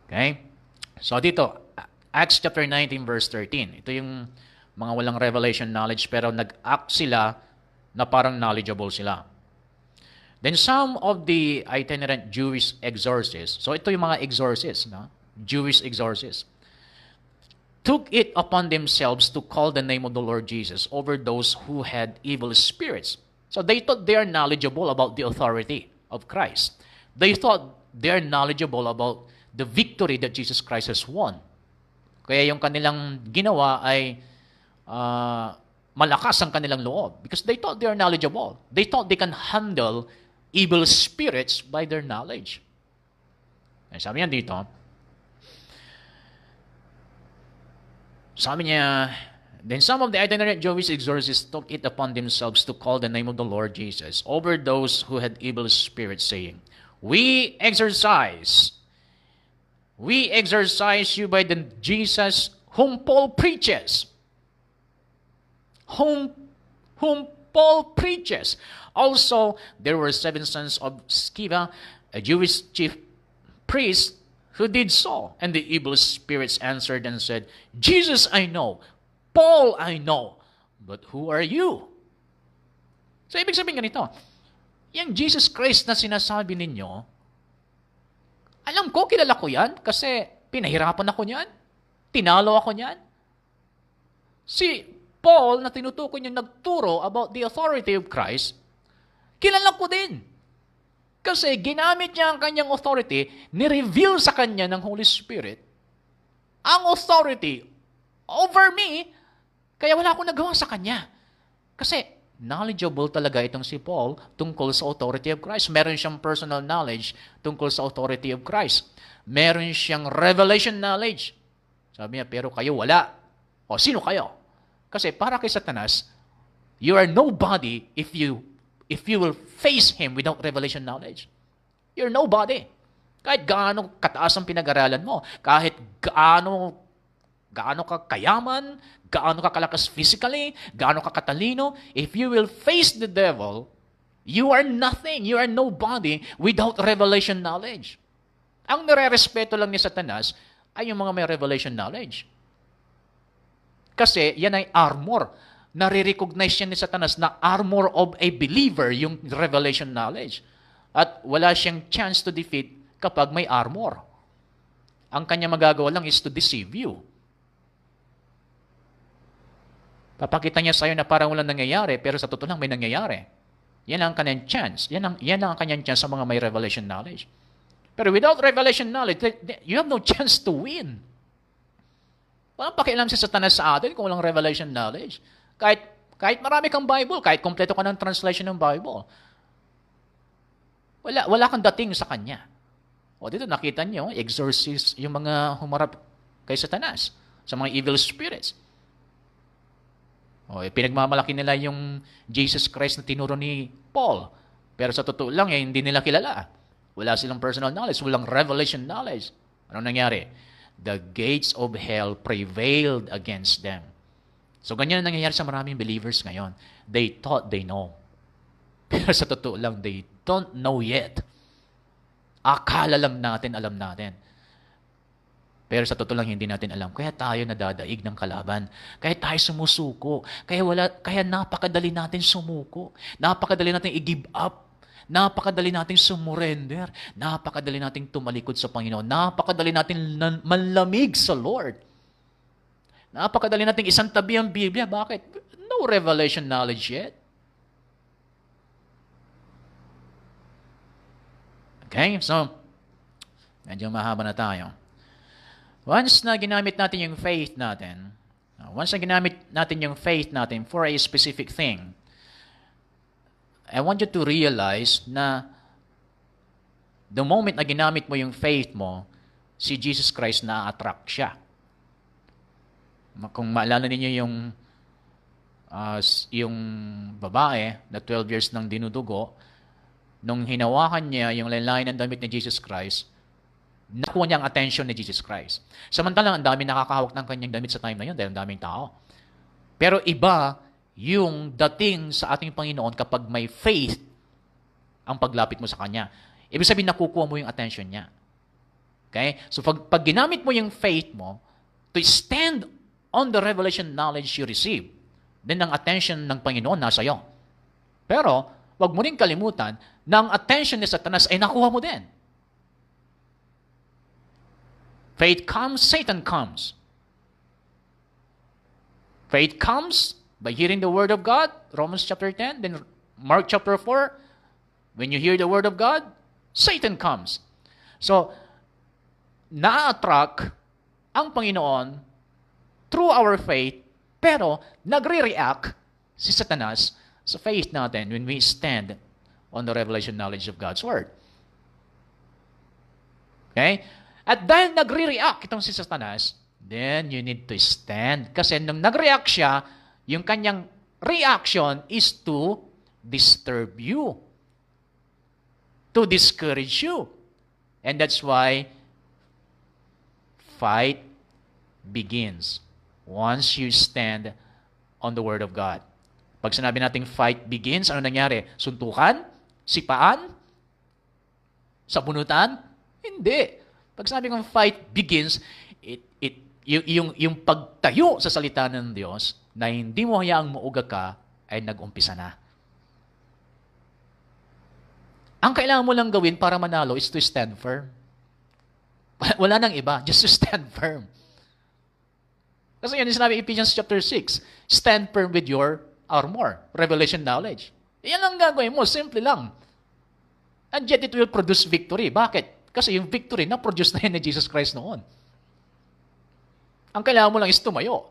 Okay? So dito, Acts chapter 19 verse 13. Ito yung mga walang revelation knowledge pero nag-act sila na parang knowledgeable sila. Then some of the itinerant Jewish exorcists, so ito yung mga exorcists, no? Jewish exorcists, took it upon themselves to call the name of the Lord Jesus over those who had evil spirits. So they thought they are knowledgeable about the authority of Christ. They thought they are knowledgeable about the victory that Jesus Christ has won. Kaya yung kanilang ginawa ay malakas ang kanilang loob because they thought they are knowledgeable. They thought they can handle evil spirits by their knowledge. Sabi niya dito, then some of the itinerant Jewish exorcists took it upon themselves to call the name of the Lord Jesus over those who had evil spirits, saying, We exorcise you by the Jesus whom Paul preaches. whom Paul preaches. Also, there were 7 sons of Sceva, a Jewish chief priest, who did so. And the evil spirits answered and said, Jesus I know, Paul I know, but who are you? So, ibig sabihin ganito, yung Jesus Christ na sinasabi ninyo, alam ko, kilala ko yan, kasi pinahirapan ako niyan, tinalo ako niyan. Si Paul, na tinutukoy niyang nagturo about the authority of Christ, kilala ko din. Kasi ginamit niya ang kanyang authority, ni-reveal sa kanya ng Holy Spirit, ang authority over me, kaya wala akong nagawa sa kanya. Kasi knowledgeable talaga itong si Paul tungkol sa authority of Christ. Meron siyang personal knowledge tungkol sa authority of Christ. Meron siyang revelation knowledge. Sabi niya, pero kayo wala. O, sino kayo? Kasi para kay Satanas, you are nobody if you will face him without revelation knowledge. You're nobody. Kahit gaano kataas ang pinag-aralan mo, kahit gaano ka kayaman, gaano ka kalakas physically, gaano ka katalino, if you will face the devil, you are nothing, you are nobody without revelation knowledge. Ang nire-respeto lang ni Satanas ay yung mga may revelation knowledge. Kasi yan ay armor. Nare-recognize yan ni Satanas na armor of a believer, yung revelation knowledge. At wala siyang chance to defeat kapag may armor. Ang kanya magagawa lang is to deceive you. Papakita niya sa'yo na parang walang nangyayari, pero sa totoo lang may nangyayari. Yan ang kanyang chance. Yan ang kanyang chance sa mga may revelation knowledge. Pero without revelation knowledge, you have no chance to win. Walang pakialam si Satanas sa atin kung walang revelation knowledge. Kahit marami kang Bible, kahit kompleto ka ng translation ng Bible, wala kang dating sa kanya. O dito nakita niyo, exorcist yung mga humarap kay Satanas, sa mga evil spirits. O pinagmamalaki nila yung Jesus Christ na tinuro ni Paul. Pero sa totoo lang, hindi nila kilala. Wala silang personal knowledge, walang revelation knowledge. Ano nangyari? The gates of hell prevailed against them. So, ganyan ang nangyayari sa maraming believers ngayon. They thought they know. Pero sa totoo lang, they don't know yet. Akala lang natin, alam natin. Pero sa totoo lang, hindi natin alam. Kaya tayo nadadaig ng kalaban. Kaya tayo sumusuko. Kaya napakadali natin sumuko. Napakadali natin i-give up. Napakadali natin sumurrender. Napakadali natin tumalikod sa Panginoon. Napakadali natin manlamig sa Lord. Napakadali nating isang tabi ang Biblia. Bakit? No revelation knowledge yet. Okay? So, medyo mahaba na tayo. Once na ginamit natin yung faith natin for a specific thing, I want you to realize na the moment na ginamit mo yung faith mo, si Jesus Christ na-attract siya. Kung maalala ninyo yung babae na 12 years nang dinudugo, nung hinawakan niya yung laylayan ng damit ni Jesus Christ, nakuha niya ang attention ni Jesus Christ. Samantalang ang dami nakakahawak ng kanyang damit sa time na yun dahil ang daming tao. Pero iba yung dating sa ating Panginoon kapag may faith ang paglapit mo sa Kanya. Ibig sabihin, nakukuha mo yung attention niya. Okay? So pag ginamit mo yung faith mo to stand on the revelation knowledge you receive, then ang attention ng Panginoon nasa iyo. Pero, wag mo rin kalimutan na ang attention ni Satanas ay nakuha mo din. Faith comes, Satan comes. Faith comes by hearing the Word of God, Romans chapter 10, then Mark chapter 4. When you hear the Word of God, Satan comes. So, na-attract ang Panginoon through our faith, pero nagre-react si Satanas sa faith natin when we stand on the revelation knowledge of God's Word. Okay? At dahil nagre-react itong si Satanas, then you need to stand. Kasi nung nag-react siya, yung kanyang reaction is to disturb you, to discourage you. And that's why fight begins. Once you stand on the Word of God. Pag sinabi nating fight begins, ano nangyari? Suntukan? Sipaan? Sabunutan? Hindi. Pag sinabi kong fight begins, yung pagtayo sa salita ng Diyos na hindi mo hayaang mauga ka ay nag-umpisa na. Ang kailangan mo lang gawin para manalo is to stand firm. Wala nang iba, just to stand firm. Kasi yan yung sinabi Ephesians chapter 6, stand firm with your armor, revelation knowledge. Yan ang gagawin mo, simple lang. And yet it will produce victory. Bakit? Kasi yung victory na-produce na yan ni Jesus Christ noon. Ang kailangan mo lang is tumayo.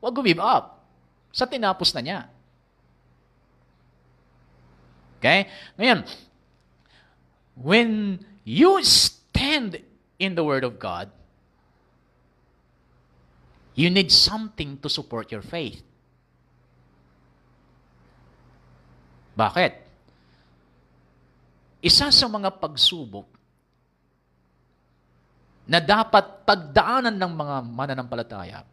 Huwag give up. Sa tinapos na niya. Okay? Ngayon, when you stand in the Word of God, you need something to support your faith. Bakit? Isa sa mga pagsubok na dapat pagdaanan ng mga mananampalataya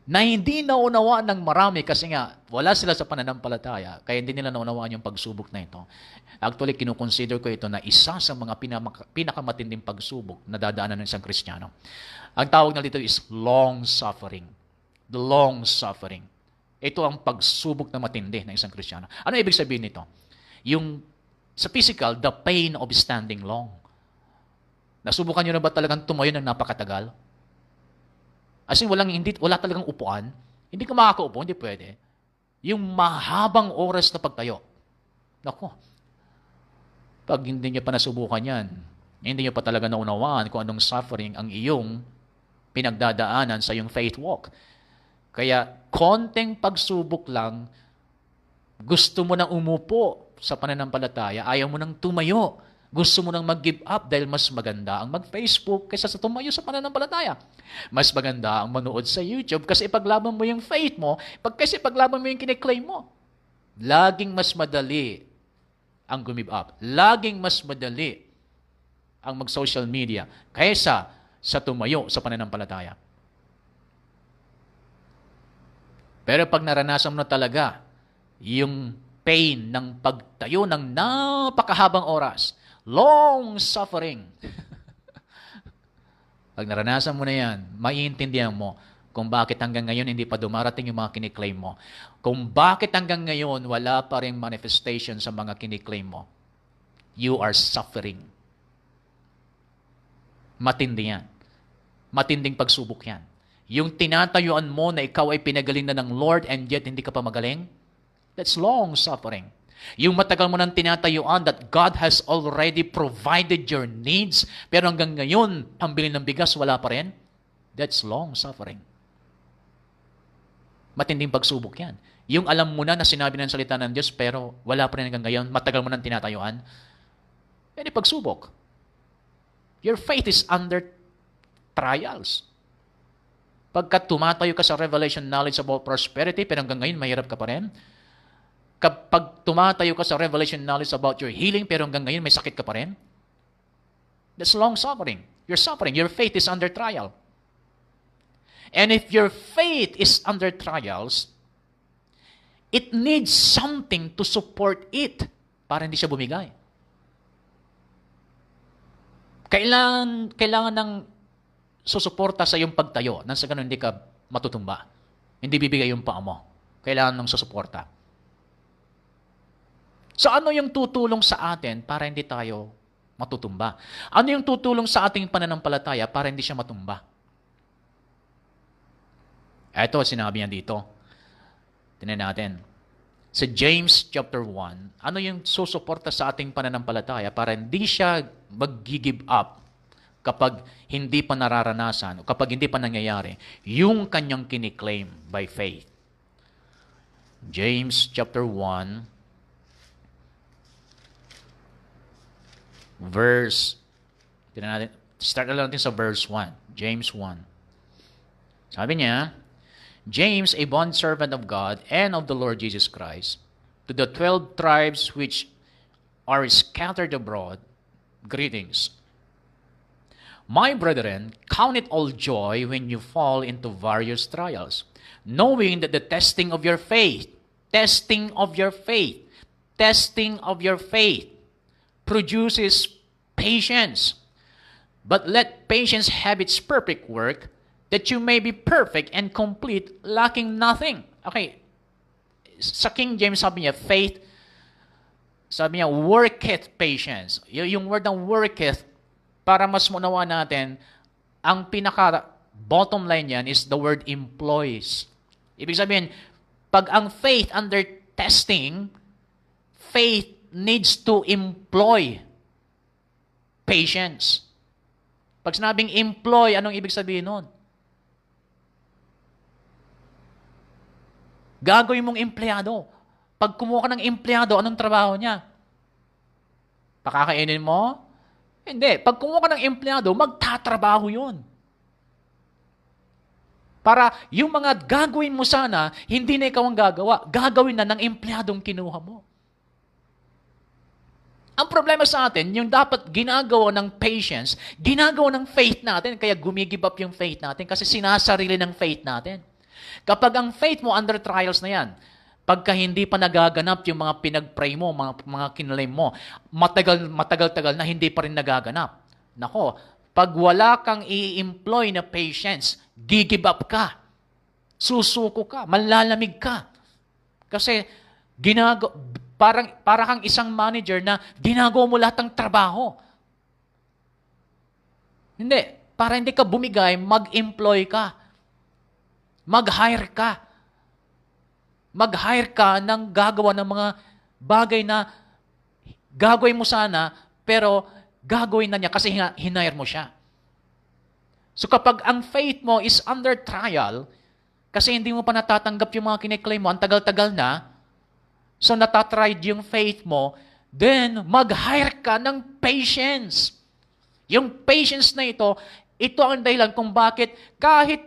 na hindi naunawaan ng marami kasi nga wala sila sa pananampalataya kaya hindi nila naunawaan yung pagsubok na ito. Actually, kinukonsider ko ito na isa sa mga pinakamatinding pagsubok na dadaanan ng isang Kristiyano. Ang tawag na dito is long suffering. The long suffering. Ito ang pagsubok na matindi ng isang Kristiyano. Ano ibig sabihin nito? Yung sa physical, the pain of standing long. Nasubukan nyo na ba talagang tumayo ng napakatagal? As in, wala talagang upuan. Hindi ka makakaupo, hindi pwede. Yung mahabang oras na pagtayo. Naku, pag hindi nyo pa nasubukan yan, hindi nyo pa talaga naunawaan kung anong suffering ang iyong pinagdadaanan sa iyong faith walk. Kaya, konting pagsubok lang, gusto mo nang umupo sa pananampalataya, ayaw mo nang tumayo. Gusto mo nang mag-give up dahil mas maganda ang mag-Facebook kaysa sa tumayo sa pananampalataya. Mas maganda ang manood sa YouTube kasi ipaglaban mo yung faith mo, kasi ipaglaban mo yung kiniklaim mo. Laging mas madali ang give up. Laging mas madali ang mag-social media kaysa sa tumayo sa pananampalataya. Pero pag naranasan mo na talaga yung pain ng pagtayo ng napakahabang oras, long suffering. Pag naranasan mo na yan, maiintindihan mo kung bakit hanggang ngayon hindi pa dumarating yung mga kiniklaim mo. Kung bakit hanggang ngayon wala pa rin manifestation sa mga kiniklaim mo. You are suffering. Matindi yan. Matinding pagsubok yan. Yung tinatayuan mo na ikaw ay pinagaling na ng Lord and yet hindi ka pa magaling, that's long suffering. Yung matagal mo nang tinatayuan that God has already provided your needs, pero hanggang ngayon, pambili ng bigas, wala pa rin. That's long suffering. Matinding pagsubok yan. Yung alam mo na sinabi ng salita ng Diyos, pero wala pa rin hanggang ngayon, matagal mo nang tinatayuan. Yan yung pagsubok. Your faith is under trials. Pagkat tumatayo ka sa revelation knowledge about prosperity, pero hanggang ngayon, mahirap ka pa rin. Kapag tumatayo ka sa revelation knowledge about your healing, pero hanggang ngayon may sakit ka pa rin, that's long suffering. You're suffering. Your faith is under trial. And if your faith is under trials, it needs something to support it para hindi siya bumigay. Kailangan ng susuporta sa iyong pagtayo nang sa ganun hindi ka matutumba. Hindi bibigay yung paa mo. Kailangan ng susuporta. So ano yung tutulong sa atin para hindi tayo matutumba? Ano yung tutulong sa ating pananampalataya para hindi siya matumba? Ito, sinabi niya dito. Tingnan natin. Sa James chapter 1, ano yung susuporta sa ating pananampalataya para hindi siya mag-give up kapag hindi pa nararanasan o kapag hindi pa nangyayari yung kanyang kiniklaim by faith. James chapter 1, start na natin sa verse 1. James 1. Sabi niya, James, a bondservant of God and of the Lord Jesus Christ, to the 12 tribes which are scattered abroad, greetings. My brethren, count it all joy when you fall into various trials, knowing that the testing of your faith, testing of your faith, testing of your faith produces patience. But let patience have its perfect work, that you may be perfect and complete, lacking nothing. Okay, sa King James sabi niya, faith, sabi niya, worketh patience. Yung word ng worketh, para mas munawa natin, ang pinaka bottom line yan is the word employs. Ibig sabihin, pag ang faith under testing, faith needs to employ patience. Pag sinabing employ, anong ibig sabihin nun? Gagawin mong empleyado. Pag kumuha ka ng empleyado, anong trabaho niya? Pakakainin mo? Hindi. Pag kumuha ka ng empleyado, magtatrabaho yun. Para yung mga gagawin mo sana, hindi na ikaw ang gagawa. Gagawin na ng empleyadong kinuha mo. Ang problema sa atin, yung dapat ginagawa ng patience, ginagawa ng faith natin, kaya gumigib up yung faith natin kasi sinasarili ng faith natin. Kapag ang faith mo under trials na yan, pagka hindi pa nagaganap yung mga pinag-pray mo, mga kinlaim mo, matagal-tagal na hindi pa rin nagaganap. Nako, pag wala kang i-employ na patience, gigib up ka, susuko ka, malalamig ka. Kasi para kang isang manager na ginagawa mo lahat ng trabaho. Hindi. Para hindi ka bumigay, mag-employ ka. Mag-hire ka. Mag-hire ka ng gagawa ng mga bagay na gagawin mo sana, pero gagawin na niya kasi hinire mo siya. So kapag ang faith mo is under trial, kasi hindi mo pa natatanggap yung mga kiniklaim mo, ang tagal-tagal na, so natatried yung faith mo, then mag-hire ka ng patience. Yung patience na ito ang dahilan kung bakit kahit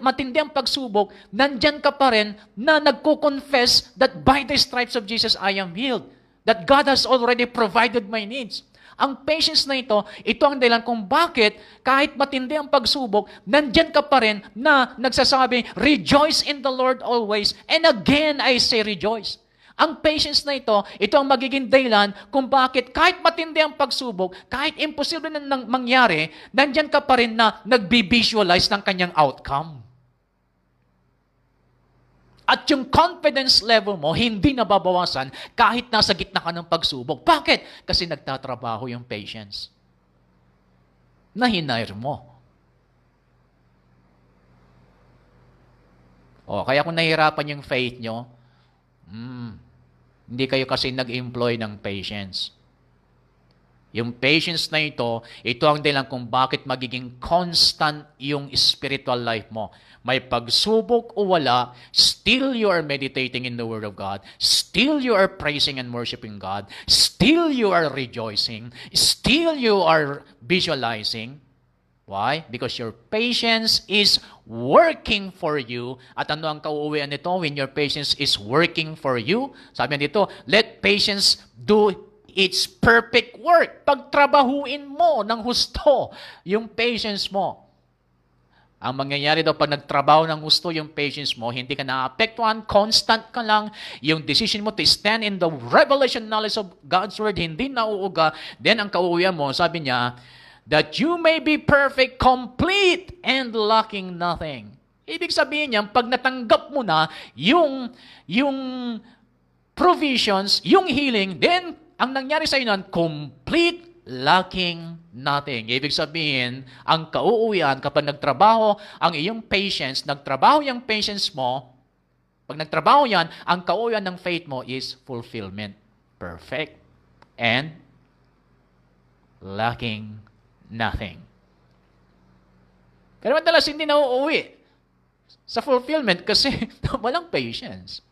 matindi ang pagsubok, nandyan ka pa rin na nagko-confess that by the stripes of Jesus I am healed. That God has already provided my needs. Ang patience na ito ang dahilan kung bakit kahit matindi ang pagsubok, nandyan ka pa rin na nagsasabi, rejoice in the Lord always. And again, I say rejoice. Ang patience na ito ang magiging dahilan kung bakit kahit matindi ang pagsubok, kahit imposible na mangyari, nandyan ka pa rin na nagbi-visualize ng kanyang outcome. At yung confidence level mo, hindi nababawasan kahit nasa gitna ka ng pagsubok. Bakit? Kasi nagtatrabaho yung patience. Na-hinire mo. Kaya kung nahihirapan yung faith nyo, hindi kayo kasi nag-employ ng patience. Yung patience na ito ang dahilan kung bakit magiging constant yung spiritual life mo. May pagsubok o wala, still you are meditating in the Word of God, still you are praising and worshiping God, still you are rejoicing, still you are visualizing. Why? Because your patience is working for you. At ano ang kauuwian nito when your patience is working for you? Sabi dito, let patience do its perfect work. Pagtrabahuin mo ng husto yung patience mo. Ang mangyayari daw pag nagtrabaho ng gusto yung patience mo, hindi ka naapektuhan, constant ka lang, yung decision mo to stand in the revelation knowledge of God's Word, hindi nauuga, then ang kauuwian mo, sabi niya, that you may be perfect, complete, and lacking nothing. Ibig sabihin niya, pag natanggap mo na yung provisions, yung healing, then ang nangyari sa iyo nun, complete, lacking nothing. Ibig sabihin, ang kauuwian kapag nagtrabaho ang iyong patience, nagtrabaho yung patience mo, pag nagtrabaho yan, ang kauuwian ng faith mo is fulfillment. Perfect. And lacking nothing. Pero madalas hindi na uuwi sa fulfillment kasi walang patience.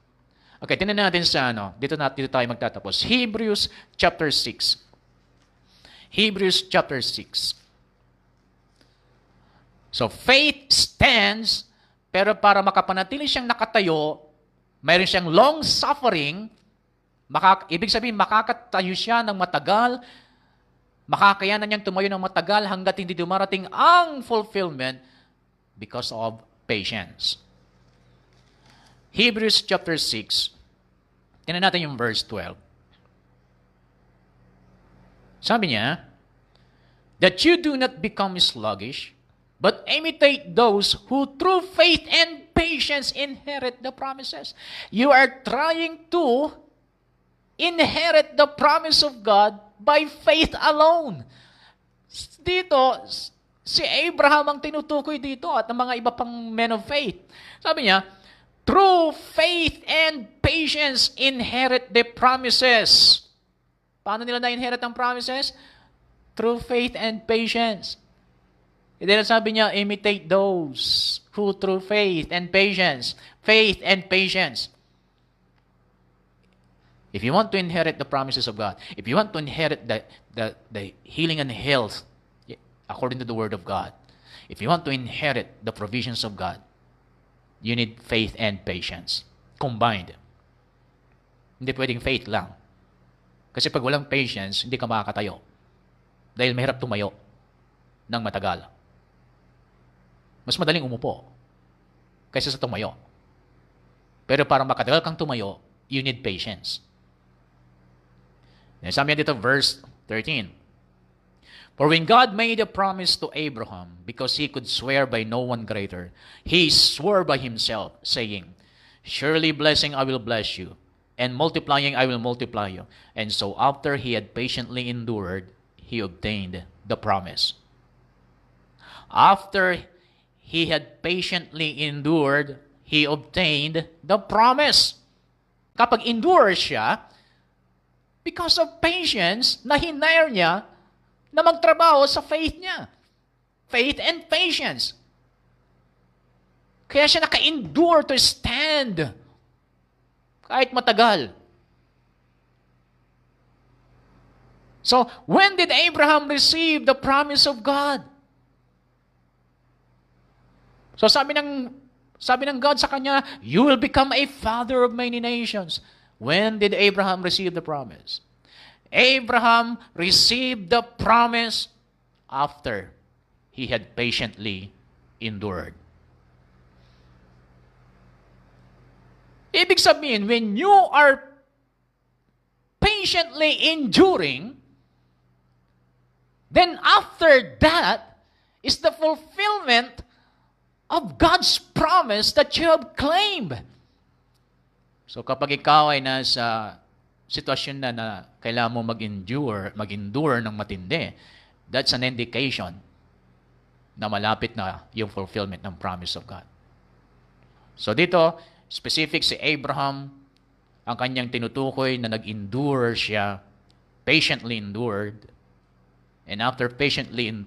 Okay, tingnan natin sa dito tayo magtatapos. Hebrews chapter 6. Hebrews chapter 6. So, faith stands, pero para makapanatili siyang nakatayo, mayroon siyang long suffering, ibig sabihin, makakatayo siya ng matagal, Makakayanan niyang tumayo ng matagal hanggat hindi dumarating ang fulfillment because of patience. Hebrews chapter 6, tingnan natin yung verse 12. Sabi niya, that you do not become sluggish, but imitate those who through faith and patience inherit the promises. You are trying to inherit the promise of God by faith alone. Dito, si Abraham ang tinutukoy dito at ng mga iba pang men of faith. Sabi niya, through faith and patience inherit the promises. Paano nila na-inherit ang promises? Through faith and patience. And then sabi niya, imitate those who through faith and patience. Faith and patience. If you want to inherit the promises of God, if you want to inherit the healing and health according to the Word of God, if you want to inherit the provisions of God, you need faith and patience. Combined. Hindi pwedeng faith lang. Kasi pag walang patience, hindi ka makakatayo. Dahil mahirap tumayo ng matagal. Mas madaling umupo kaysa sa tumayo. Pero para makatagal kang tumayo, you need patience. Sabi niya dito, verse 13. For when God made a promise to Abraham, because he could swear by no one greater, he swore by himself, saying, surely blessing I will bless you, and multiplying I will multiply you. And so after he had patiently endured, he obtained the promise. After he had patiently endured, he obtained the promise. Kapag endure siya, because of patience, na-hire niya na magtrabaho sa faith niya. Faith and patience. Kaya siya naka-endure to stand kahit matagal. So, when did Abraham receive the promise of God? So, sabi ng God sa kanya, you will become a father of many nations. When did Abraham receive the promise? Abraham received the promise after he had patiently endured. Ibig sabihin, when you are patiently enduring, then after that is the fulfillment of God's promise that you have claimed. So kapag ikaw ay nasa sitwasyon na kailangan mo mag-endure ng matindi, that's an indication na malapit na yung fulfillment ng promise of God. So dito, specific si Abraham, ang kanyang tinutukoy na nag-endure siya, patiently endured, and after being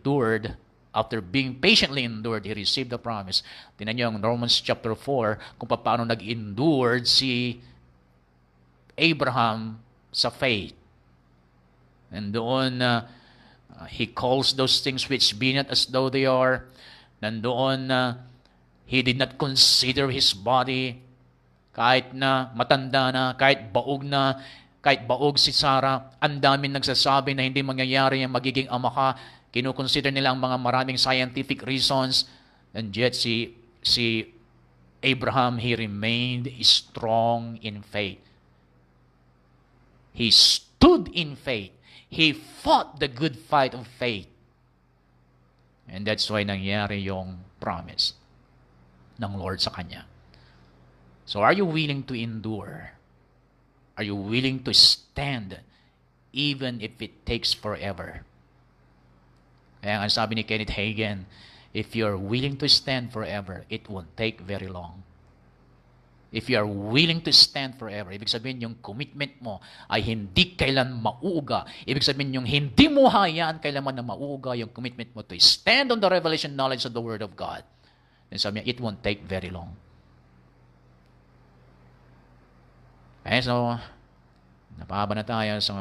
patiently endured, he received the promise. Tingnan niyo ang Romans chapter 4, kung paano nag-endured si Abraham sa faith. And doon, he calls those things which be not as though they are. Nandoon, he did not consider his body, kahit na matanda na, kahit baog si Sarah, ang daming nagsasabi na hindi mangyayari ang magiging ama ka. Kinukonsider nila ang mga maraming scientific reasons. And yet, si Abraham, he remained strong in faith. He stood in faith. He fought the good fight of faith. And that's why nangyari yung promise ng Lord sa kanya. So are you willing to endure? Are you willing to stand even if it takes forever? Kaya ang sabi ni Kenneth Hagin, if you're willing to stand forever, it won't take very long. If you are willing to stand forever, ibig sabihin yung commitment mo ay hindi kailan mauuga. Ibig sabihin yung hindi mo hayaan kailanman na mauuga yung commitment mo to stand on the revelation knowledge of the Word of God. And sabi niya, it won't take very long. Okay, so, napahaba na tayo. So,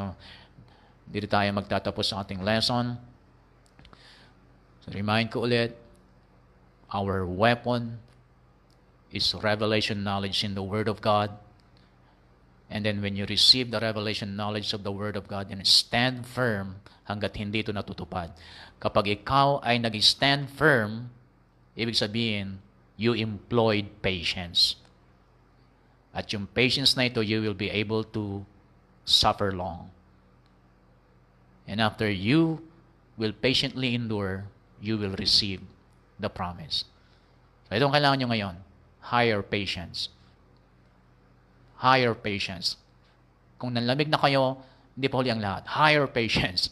dito tayo magtatapos sa ating lesson. So, remind ko ulit, our weapon is revelation knowledge in the Word of God. And then when you receive the revelation knowledge of the Word of God, and stand firm hanggat hindi ito natutupad. Kapag ikaw ay nag-stand firm, ibig sabihin, you employed patience. At yung patience na ito, you will be able to suffer long. And after you will patiently endure, you will receive the promise. So itong kailangan nyo ngayon, higher patience. Higher patience. Kung nanlamig na kayo, hindi pa huli ang lahat. Higher patience.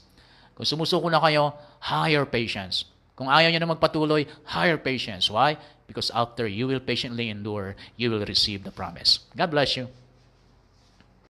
Kung sumusuko na kayo, higher patience. Kung ayaw nyo na magpatuloy, higher patience. Why? Because after you will patiently endure, you will receive the promise. God bless you.